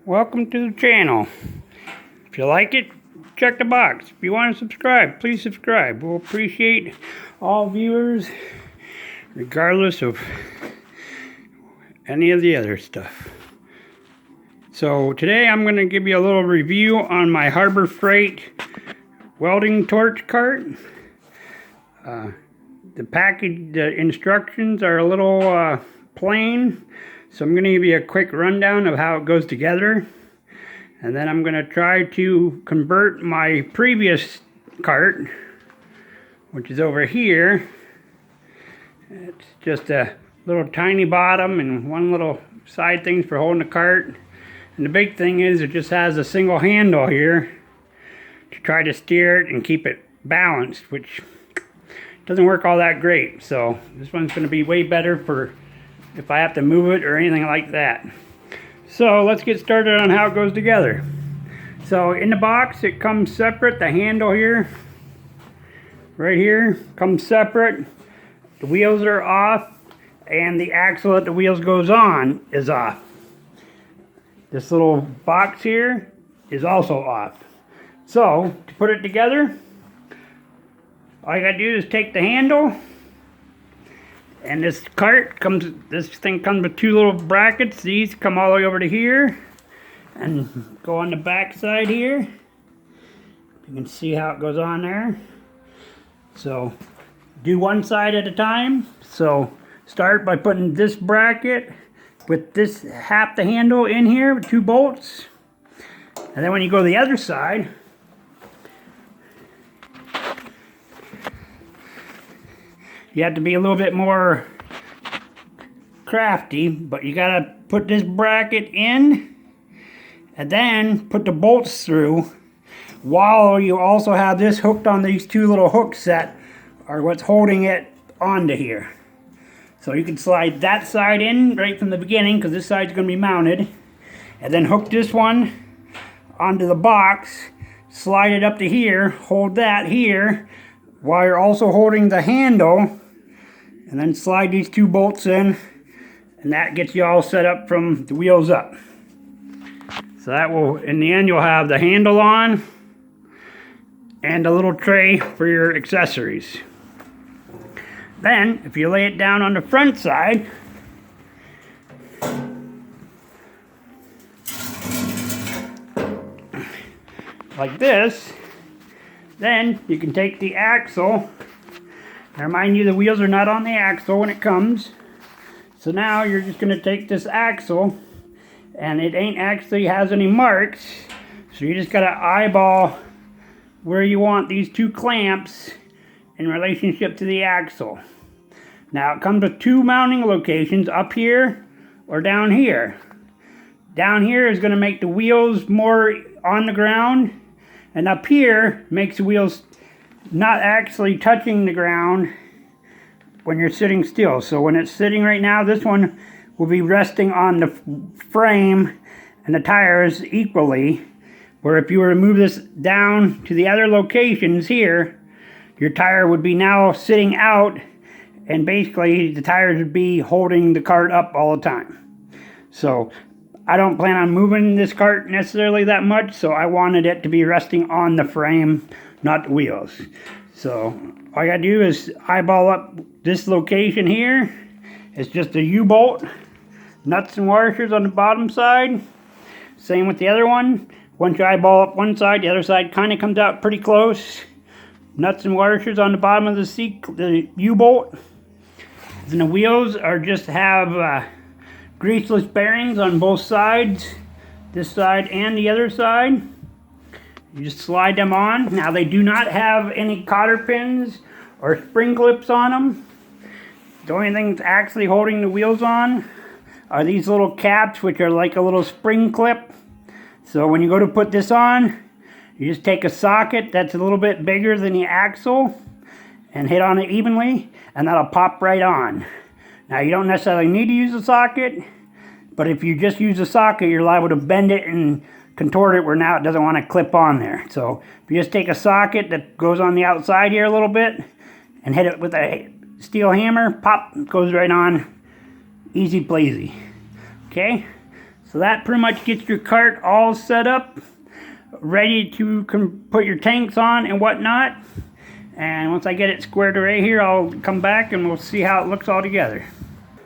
Welcome to the channel. If you like it, check the box. If you want to subscribe, please subscribe. We'll appreciate all viewers, regardless of any of the other stuff. So today I'm going to give you a little review on my Harbor Freight welding torch cart. The instructions are a little plain, so I'm going to give you a quick rundown of how it goes together, and then I'm going to try to convert my previous cart, which is over here. It's just a little tiny bottom and one little side things for holding the cart, and the big thing is it just has a single handle here to try to steer it and keep it balanced, which doesn't work all that great. So this one's going to be way better for if I have to move it or anything like that. So let's get started on how it goes together. So in the box it comes separate. The handle here, right here, comes separate. The wheels are off, and the axle that the wheels goes on is off. This little box here is also off. So to put it together, all you gotta do is take the handle, and this thing comes with two little brackets. These come all the way over to here and go on the back side here. You can see how it goes on there. So do one side at a time. So start by putting this bracket with this half the handle in here with two bolts, and then when you go to the other side, you have to be a little bit more crafty, but you gotta put this bracket in and then put the bolts through, while you also have this hooked on these two little hooks that are what's holding it onto here. So you can slide that side in right from the beginning, because this side's going to be mounted, and then hook this one onto the box, slide it up to here, hold that here while you're also holding the handle, and then slide these two bolts in, and that gets you all set up from the wheels up. So that will, in the end, you'll have the handle on and a little tray for your accessories. Then, if you lay it down on the front side, like this, then you can take the axle. I remind you, the wheels are not on the axle when it comes. So now you're just going to take this axle, and it ain't actually has any marks, so you just got to eyeball where you want these two clamps in relationship to the axle. Now it comes with two mounting locations, up here or down here. Down here is going to make the wheels more on the ground, and up here makes the wheels not actually touching the ground when you're sitting still. So when it's sitting right now, this one will be resting on the frame and the tires equally, where if you were to move this down to the other locations here, your tire would be now sitting out, and basically the tires would be holding the cart up all the time. So I don't plan on moving this cart necessarily that much, so I wanted it to be resting on the frame, not the wheels. So all you gotta do is eyeball up this location here. It's just a U-bolt, nuts and washers on the bottom side. Same with the other one. Once you eyeball up one side, the other side kind of comes out pretty close. Nuts and washers on the bottom of the U-bolt. And the wheels are just have greaseless bearings on both sides, this side and the other side. You just slide them on. Now they do not have any cotter pins or spring clips on them. The only thing that's actually holding the wheels on are these little caps, which are like a little spring clip. So when you go to put this on, you just take a socket that's a little bit bigger than the axle and hit on it evenly, and that'll pop right on. Now you don't necessarily need to use a socket, but if you just use a socket, you're liable to bend it and contort it where now it doesn't want to clip on there. So if you just take a socket that goes on the outside here a little bit and hit it with a steel hammer, pop, goes right on, easy pleasy. Okay, So that pretty much gets your cart all set up, ready to put your tanks on and whatnot. And once I get it squared away here, I'll come back and we'll see how it looks all together.